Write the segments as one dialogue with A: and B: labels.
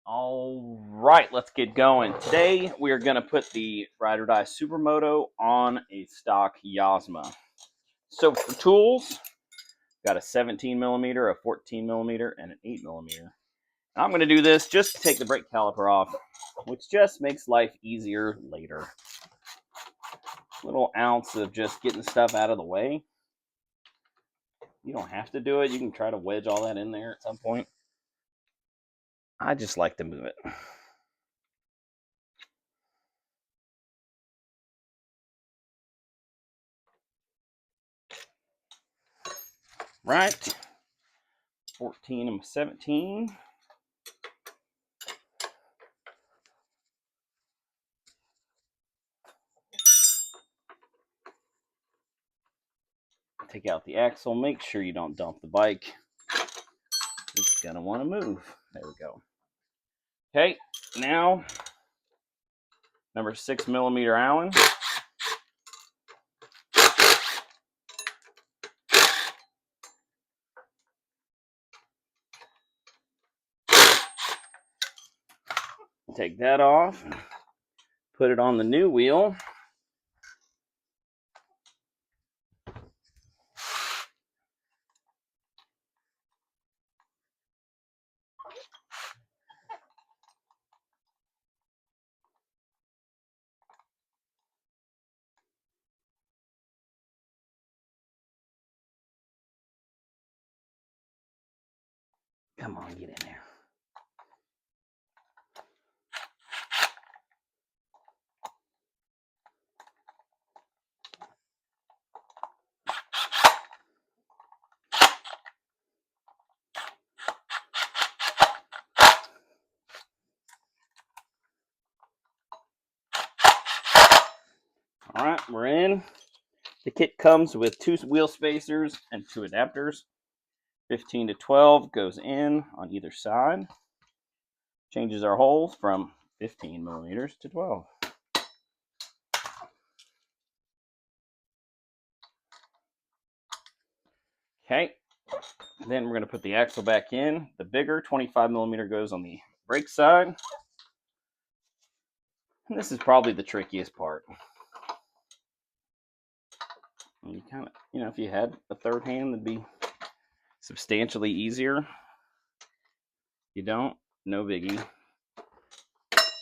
A: All right, let's get going. Today we are going to put the Ride or Die Supermoto on a stock Yozma. So for tools, got a 17 millimeter, a 14 millimeter, and an 8 millimeter. I'm going to do this just to take the brake caliper off, which just makes life easier later. Little ounce of just getting stuff out of the way. You don't have to do it. You can try to wedge all that in there at some point. I just like to move it. Right. 14 and 17. Take out the axle. Make sure you don't dump the bike. It's going to want to move. There we go. Okay, now number 6 millimeter Allen. Take that off. Put it on the new wheel. Come on, get in there. All right, we're in. The kit comes with 2 wheel spacers and 2 adapters. 15 to 12 goes in on either side. Changes our holes from 15 millimeters to 12. Okay, then we're going to put the axle back in. The bigger 25 millimeter goes on the brake side. And this is probably the trickiest part. And you kind of, if you had a third hand, that'd be substantially easier. You don't, no biggie.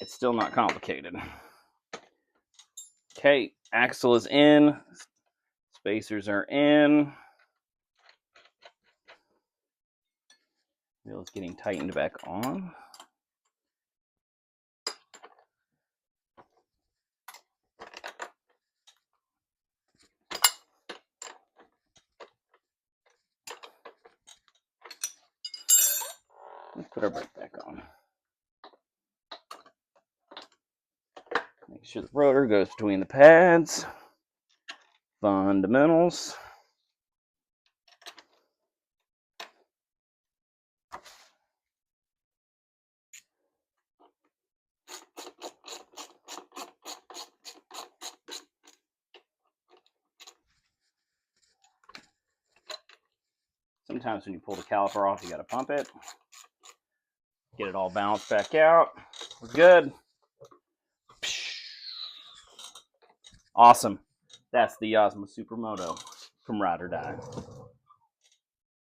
A: It's still not complicated. Okay, axle is in. Spacers are in. Wheel is getting tightened back on. Let's put our brake back on. Make sure the rotor goes between the pads. Fundamentals. Sometimes when you pull the caliper off, you got to pump it. Get it all balanced back out. We're good. Awesome. That's the Yozma Supermoto from Ride or Die.